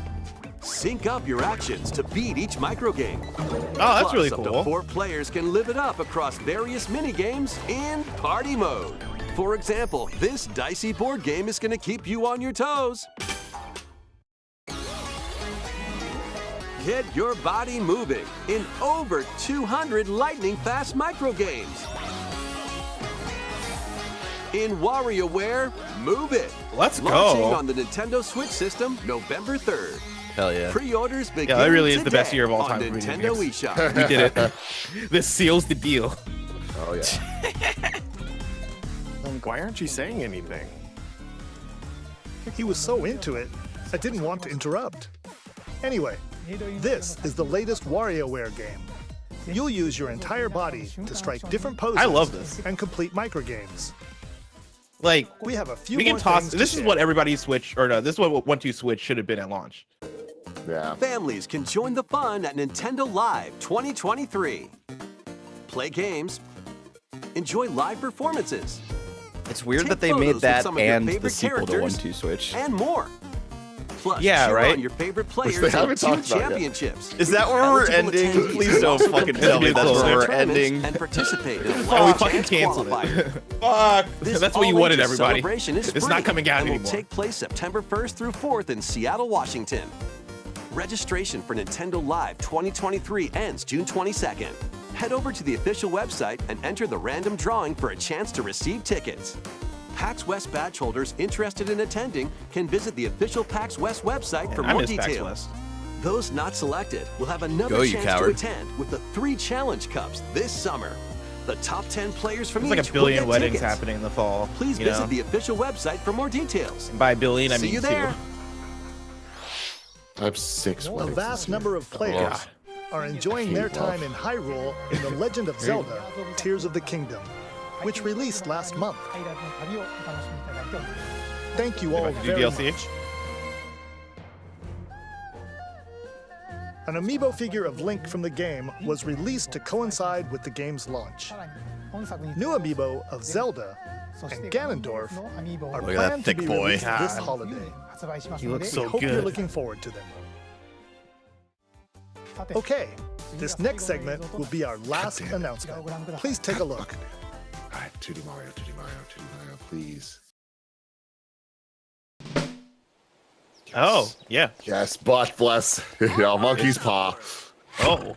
Sync up your actions to beat each micro game. Oh, that's Plus, really up to cool. 4 players can live it up across various mini games in party mode. For example, this dicey board game is going to keep you on your toes. Get your body moving in over 200 lightning-fast micro games. In WarioWare, Move It. Let's Launching go. on the Nintendo Switch system November 3rd. Hell yeah. Pre-orders begin that really is the best today year of all on time for video Nintendo games. eShop. We did it. This seals the deal. Oh yeah. Why aren't you saying anything? He was so into it, I didn't want to interrupt. Anyway, this is the latest WarioWare game. You'll use your entire body to strike different poses I love this. and complete microgames. Like We have a few we can more toss. things to This is share. what everybody Switch or no, this is what 1-2 Switch should have been at launch. Yeah. Families can join the fun at Nintendo Live 2023. Play games, enjoy live performances, It's weird Take that they photos made with that some of your and the favorite sequel to characters 1-2 Switch. and more. Plus, Yeah, cheer right? on your favorite they players in haven't 2 talked about yet. championships. Is that where we're Eligible ending? attendees Please can don't also fucking compete tell me in that's closed where we're tournaments ending. And participate in a Oh, we final fucking chance canceled qualifier. it. Fuck. This That's what you wanted, all-ages everybody. celebration is It's free not coming out and anymore. will take place September 1st through 4th in Seattle, Washington. Registration for Nintendo Live 2023 ends June 22nd. Head over to the official website and enter the random drawing for a chance to receive tickets. PAX West badge holders interested in attending can visit the official PAX West website for I more miss PAX details. West. Those not selected will have another Go, you chance coward. to attend with the 3 Challenge Cups this summer. The top 10 players from There's like each a billion will get weddings tickets. happening in the fall. Please you visit know? the official website for more details. And by a billion, I See mean you 2. there. I have 6 A weddings. vast number of players God. are enjoying their time in Hyrule in The Legend of Zelda: Tears of the Kingdom, which released last month. Thank you all I can do very DLC? much. An amiibo figure of Link from the game was released to coincide with the game's launch. New amiibo of Zelda and Ganondorf are Look at that planned to thick be boy. released this God. holiday. He looks We so hope you're good. looking forward to them. Okay, this next segment will be our last announcement. Please take a look. All right, 2D Mario, 2D Mario, 2D Mario, please. Oh, yeah. Yes, but bless. Yeah, monkey's paw. Oh.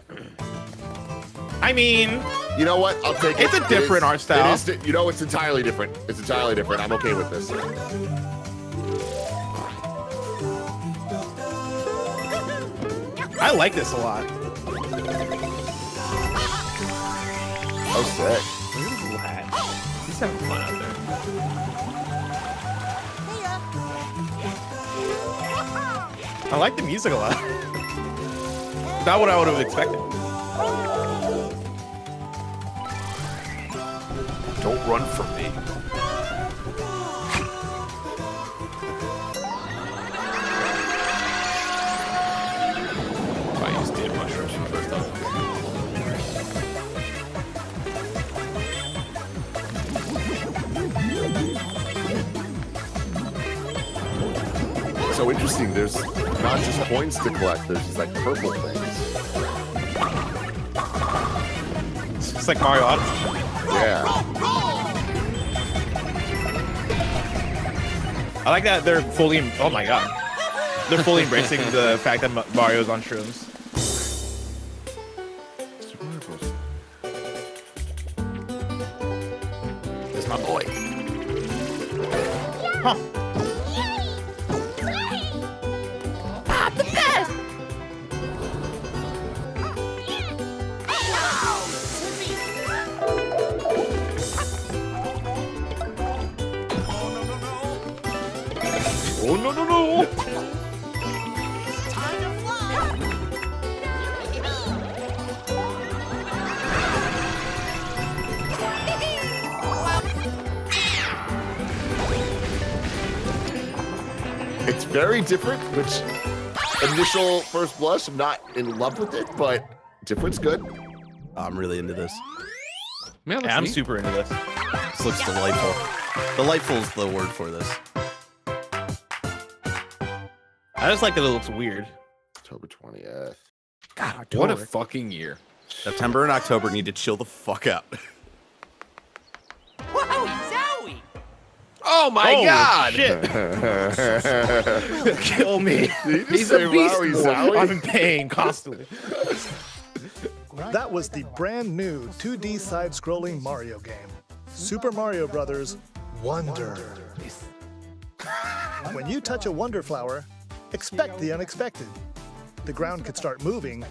I mean, You know what? I'll take it. It's a different art style. It is, you know, it's entirely different. It's entirely different. I'm okay with this. I like this a lot. Oh, sick. Look at this lad. He's having fun out there. I like the music a lot. Not what I would have expected. Don't run from me. I used to eat mushrooms for the first time. So interesting. There's not just coins to collect. There's these like purple things. It's just like Mario Odyssey. Yeah. I like that they're fully. Oh my god. They're fully embracing the fact that Mario's on shrooms. Super Mario Bros. my boy. Huh. I'm the best! Oh no no no! Time to fly! It's very different, which initial first blush, I'm not in love with it, but different's good. I'm really into this. Man, Yeah, I'm super into this. This looks delightful. Delightful is the word for this. I just like that it looks weird. October 20th. God, What a fucking year. September and October need to chill the fuck out. Whoa, Zowie! Oh my Holy god! Shit. Kill me. He's a beast. I'm in pain constantly. That was the brand new 2D side-scrolling Mario game, Super Mario Bros. Wonder. When you touch a Wonder Flower, expect the unexpected. The ground could start moving,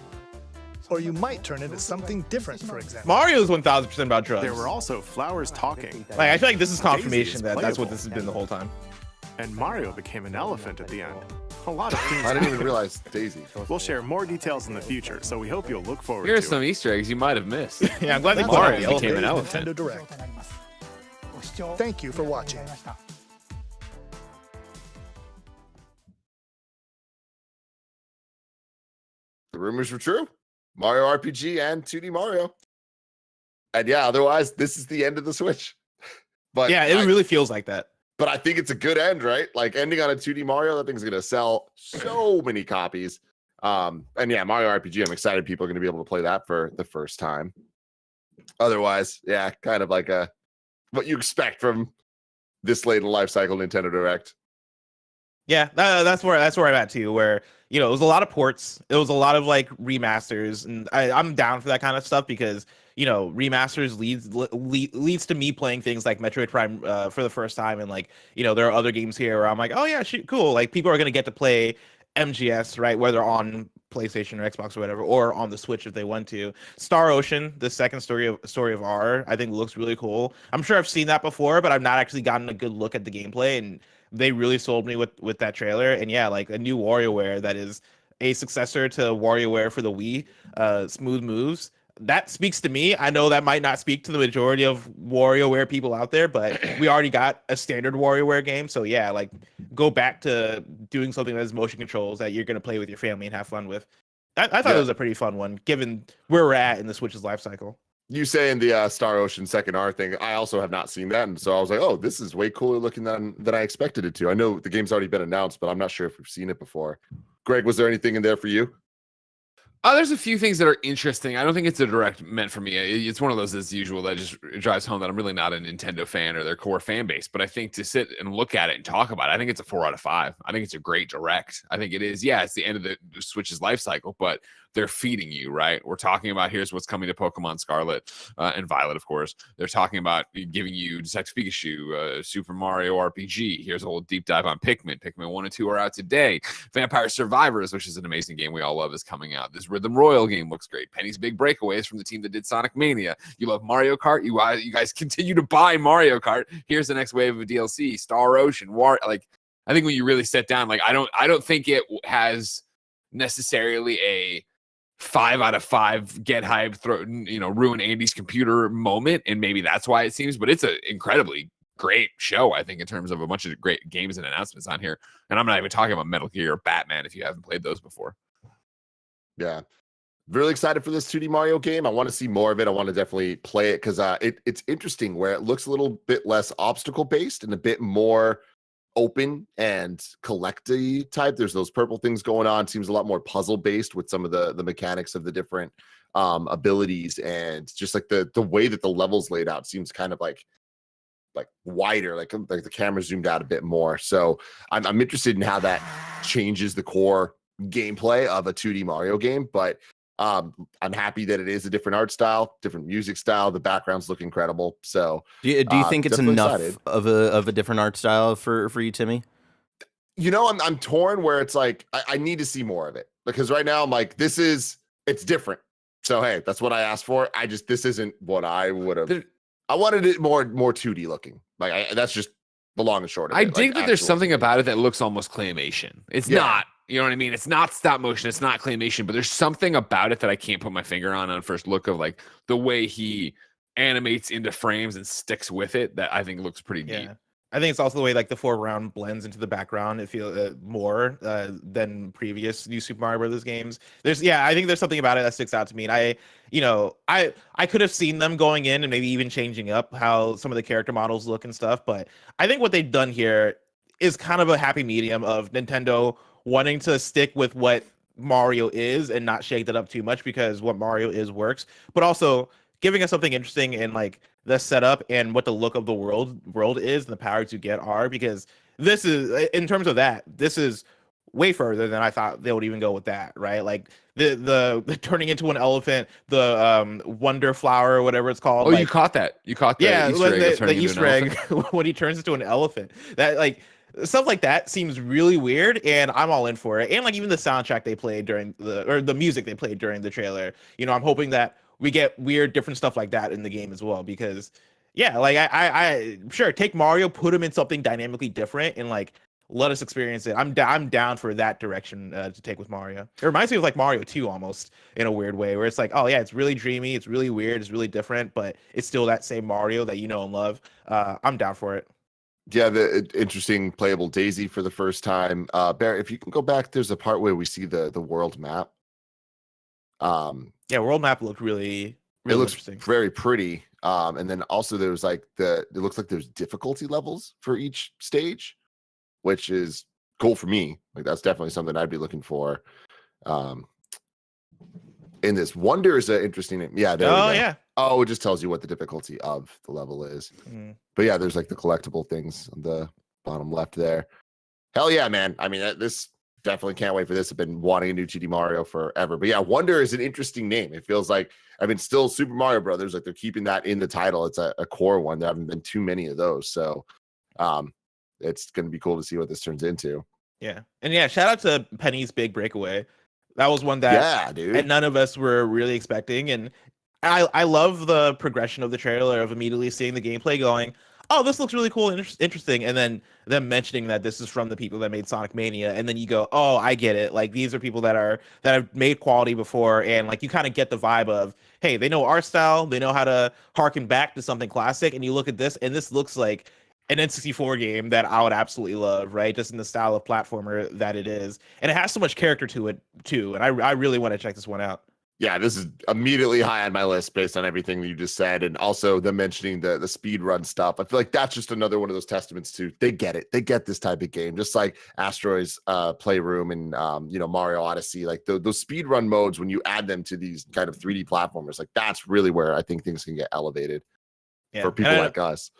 or you might turn into something different, for example. Mario's 1000% about drugs. There were also flowers talking. Like, I feel like this is confirmation Daisy is that that's what playable. this has been the whole time. And Mario became an elephant at the end. A lot of things. I didn't even realize Daisy. We'll share more details in the future, so we hope you'll look forward Here's to some it. Easter eggs you might have missed. Yeah, I'm glad they That's put all out the for became an today's elephant. Nintendo Direct. Thank you for watching. The rumors were true. Mario RPG and 2D Mario. And yeah, otherwise, this is the end of the Switch. But Yeah, it I, really feels like that. but I think it's a good end, right? Like ending on a 2D Mario, that thing's gonna sell so many copies. And yeah, Mario RPG, I'm excited people are gonna be able to play that for the first time. Otherwise, yeah, kind of like what you expect from this late in the life cycle Nintendo Direct. Yeah, that's where I'm at too. Where it was a lot of ports, it was a lot of like remasters, and I'm down for that kind of stuff because remasters leads to me playing things like Metroid Prime for the first time, and like there are other games here where I'm like, oh yeah, cool. Like people are gonna get to play MGS, right? Whether on PlayStation or Xbox or whatever, or on the Switch if they want to. Star Ocean, the second story of R, I think looks really cool. I'm sure I've seen that before, but I've not actually gotten a good look at the gameplay, and they really sold me with that trailer. And yeah, like a new WarioWare that is a successor to WarioWare for the Wii, Smooth Moves. That speaks to me. I know that might not speak to the majority of WarioWare people out there, but we already got a standard WarioWare game. So yeah, like go back to doing something that has motion controls that you're going to play with your family and have fun with. I thought it was a pretty fun one, given where we're at in the Switch's life cycle. You saying the Star Ocean second R thing, I also have not seen that. And so I was like, oh, this is way cooler looking than I expected it to. I know the game's already been announced, but I'm not sure if we've seen it before. Greg, was there anything in there for you? There's a few things that are interesting. I don't think it's a direct meant for me. It's one of those as usual that just drives home that I'm really not a Nintendo fan or their core fan base. But I think to sit and look at it and talk about it, I think it's a 4 out of 5. I think it's a great direct. I think it is. Yeah, it's the end of the Switch's life cycle, but they're feeding you, right? We're talking about here's what's coming to Pokemon Scarlet and Violet, of course. They're talking about giving you Detective Pikachu, Super Mario RPG. Here's a whole deep dive on Pikmin. Pikmin 1 and 2 are out today. Vampire Survivors, which is an amazing game we all love, is coming out. This Rhythm Royal game looks great. Penny's Big Breakaways from the team that did Sonic Mania. You love Mario Kart. You guys continue to buy Mario Kart. Here's the next wave of DLC. Star Ocean. Like, I think when you really sit down, like I don't think it has necessarily a 5 out of 5 get hype, ruin Andy's computer moment, and maybe that's why it seems. But it's an incredibly great show, I think, in terms of a bunch of great games and announcements on here. And I'm not even talking about Metal Gear or Batman if you haven't played those before. Yeah. Really excited for this 2D Mario game. I want to see more of it. I want to definitely play it because it's interesting where it looks a little bit less obstacle based and a bit more open and collecty type. There's those purple things going on. Seems a lot more puzzle based with some of the mechanics of the different abilities, and just like the way that the levels laid out seems kind of like wider, like the camera zoomed out a bit more. So I'm interested in how that changes the core gameplay of a 2D Mario game. But I'm happy that it is a different art style, different music style. The backgrounds look incredible. So Do you think it's enough excited. of a different art style for you, Timmy? I'm torn where it's like I need to see more of it, because right now I'm like, it's different. So hey, that's what I asked for. This isn't what I would have. I wanted it more 2D looking. Like that's just the long and short of it. I dig that there's something 2D. about it that looks almost claymation. It's not, you know what I mean? It's not stop motion. It's not claymation, but there's something about it that I can't put my finger on first look, of like the way he animates into frames and sticks with it, that I think looks pretty neat. I think it's also the way like the foreground blends into the background. It feels more than previous new Super Mario Brothers games. I think there's something about it that sticks out to me. And I could have seen them going in and maybe even changing up how some of the character models look and stuff. But I think what they've done here is kind of a happy medium of Nintendo wanting to stick with what Mario is and not shake that up too much, because what Mario is works, but also giving us something interesting in like the setup and what the look of the world is and the powers you get are, because this is, in terms of that, this is way further than I thought they would even go with that, right? Like the turning into an elephant, the wonder flower or whatever it's called. Oh, like, you caught that. You caught the Easter egg of turning the into Easter an egg elephant? when he turns into an elephant. That like stuff like that seems really weird, and I'm all in for it. And like even the soundtrack they played during the music they played during the trailer, I'm hoping that we get weird different stuff like that in the game as well, because like I sure, take Mario, put him in something dynamically different, and like let us experience it. I'm down for that direction to take with Mario. It reminds me of like Mario 2 almost, in a weird way, where it's like, oh yeah, it's really dreamy, it's really weird, it's really different, but it's still that same Mario that you know and love. I'm down for it. Yeah, the interesting playable Daisy for the first time. Barry, if you can go back, there's a part where we see the world map. World map looked really it looks interesting. Very pretty. And then also there's like it looks like there's difficulty levels for each stage, which is cool for me. Like that's definitely something I'd be looking for. In this, Wonder is an interesting name. Yeah, there we go. Yeah. Oh, it just tells you what the difficulty of the level is. But yeah, there's like the collectible things on the bottom left there. Hell yeah, man. I mean, this definitely can't wait for this. I've been wanting a new 2D Mario forever. But yeah, Wonder is an interesting name. It feels like, still Super Mario Brothers, like they're keeping that in the title. It's a core one. There haven't been too many of those. So it's going to be cool to see what this turns into. Yeah. And yeah, shout out to Penny's big breakaway. That was one that dude. None of us were really expecting. And I love the progression of the trailer, of immediately seeing the gameplay going, oh, this looks really cool and interesting. And then them mentioning that this is from the people that made Sonic Mania. And then you go, oh, I get it. Like these are people that have made quality before. And like you kind of get the vibe of, hey, they know our style. They know how to harken back to something classic. And you look at this, and this looks like an N64 game that I would absolutely love, right? Just in the style of platformer that it is. And it has so much character to it too. And I really want to check this one out. Yeah, this is immediately high on my list based on everything you just said. And also them mentioning the speed run stuff. I feel like that's just another one of those testaments to, they get it. They get this type of game, just like Asteroid's Playroom and Mario Odyssey. Like those speed run modes, when you add them to these kind of 3D platformers, like that's really where I think things can get elevated for people like us.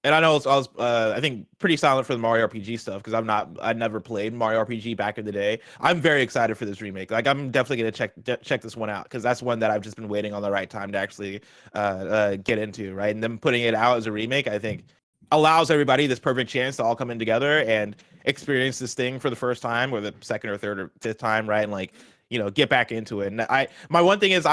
And I know I was I think pretty silent for the Mario RPG stuff, because I never played Mario RPG back in the day. I'm very excited for this remake. Like I'm definitely gonna check this one out, because that's one that I've just been waiting on the right time to actually get into, right? And then putting it out as a remake, I think allows everybody this perfect chance to all come in together and experience this thing for the first time, or the second or third or fifth time, right? And like, get back into it. And my one thing is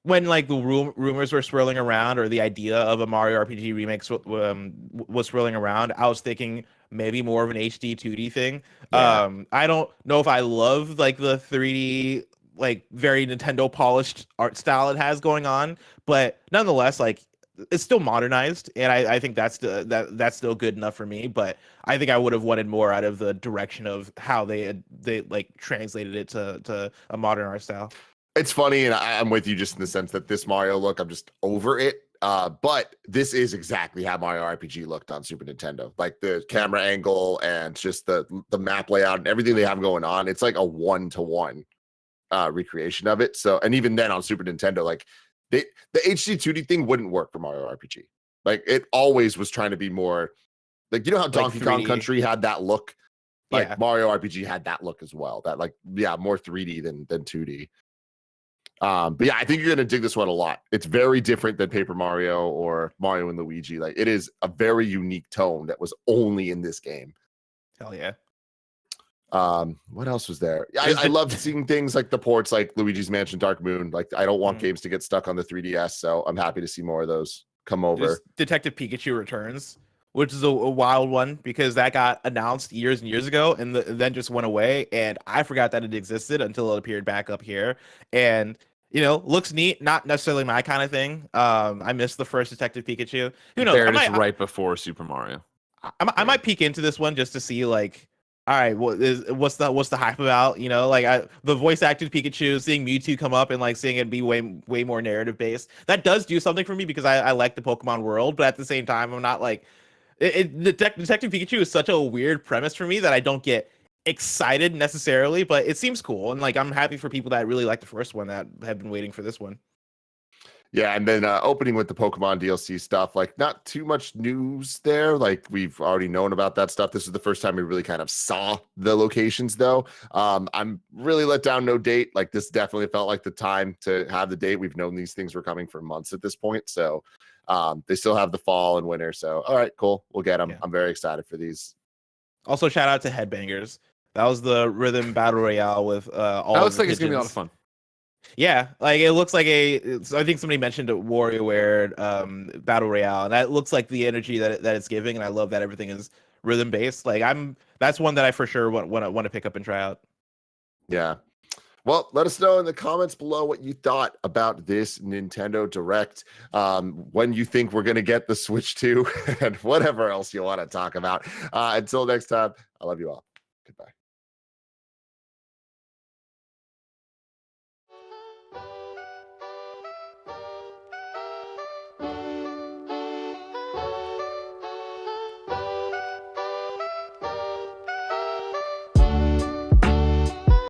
when like the rumors were swirling around, or the idea of a Mario RPG remake was swirling around, I was thinking maybe more of an HD 2D thing. Yeah. I don't know if I love like the 3D, like very Nintendo polished art style it has going on, but nonetheless, like it's still modernized, and I think that's still good enough for me. But I think I would have wanted more out of the direction of how they like translated it to a modern art style. It's funny, and I'm with you just in the sense that this Mario look, I'm just over it. But this is exactly how Mario RPG looked on Super Nintendo. Like the camera angle and just the map layout and everything they have going on. It's like a 1-to-1 recreation of it. So, and even then on Super Nintendo, like the HD 2D thing wouldn't work for Mario RPG. Like it always was trying to be more like, how Donkey Kong Country had that look. Like Mario RPG had that look as well. That more 3D than 2D. But yeah, I think you're gonna dig this one a lot. It's very different than Paper Mario or Mario and Luigi. Like it is a very unique tone that was only in this game. Hell yeah. What else was there? I loved seeing things like the ports, like Luigi's Mansion Dark Moon. Like I don't want games to get stuck on the 3DS, so I'm happy to see more of those come over. Detective Pikachu Returns, which is a wild one because that got announced years and years ago and then just went away, and I forgot that it existed until it appeared back up here. And looks neat, not necessarily my kind of thing. I missed the first Detective Pikachu. Who knows? Right before Super Mario. I might peek into this one just to see like, all right, what's the hype about? The voice acted Pikachu, seeing Mewtwo come up and like seeing it be way more narrative based. That does do something for me because I like the Pokemon world, but at the same time, I'm not like Detective Pikachu is such a weird premise for me that I don't get excited necessarily, but it seems cool, and like I'm happy for people that really like the first one that have been waiting for this one. Yeah, and then opening with the Pokemon DLC stuff, like not too much news there. Like we've already known about that stuff. This is the first time we really kind of saw the locations, though. I'm really let down. No date. Like this definitely felt like the time to have the date. We've known these things were coming for months at this point, so they still have the fall and winter. So all right, cool. We'll get them. Yeah. I'm very excited for these. Also, shout out to Headbangers. That was the rhythm battle royale with all. That looks like it's gonna be a lot of fun. Yeah, like it looks like I think somebody mentioned a WarioWare battle royale, and that looks like the energy that it's giving, and I love that everything is rhythm based. Like that's one that I for sure want to pick up and try out. Yeah. Well, let us know in the comments below what you thought about this Nintendo Direct, when you think we're going to get the Switch 2, and whatever else you want to talk about. Until next time, I love you all. Goodbye.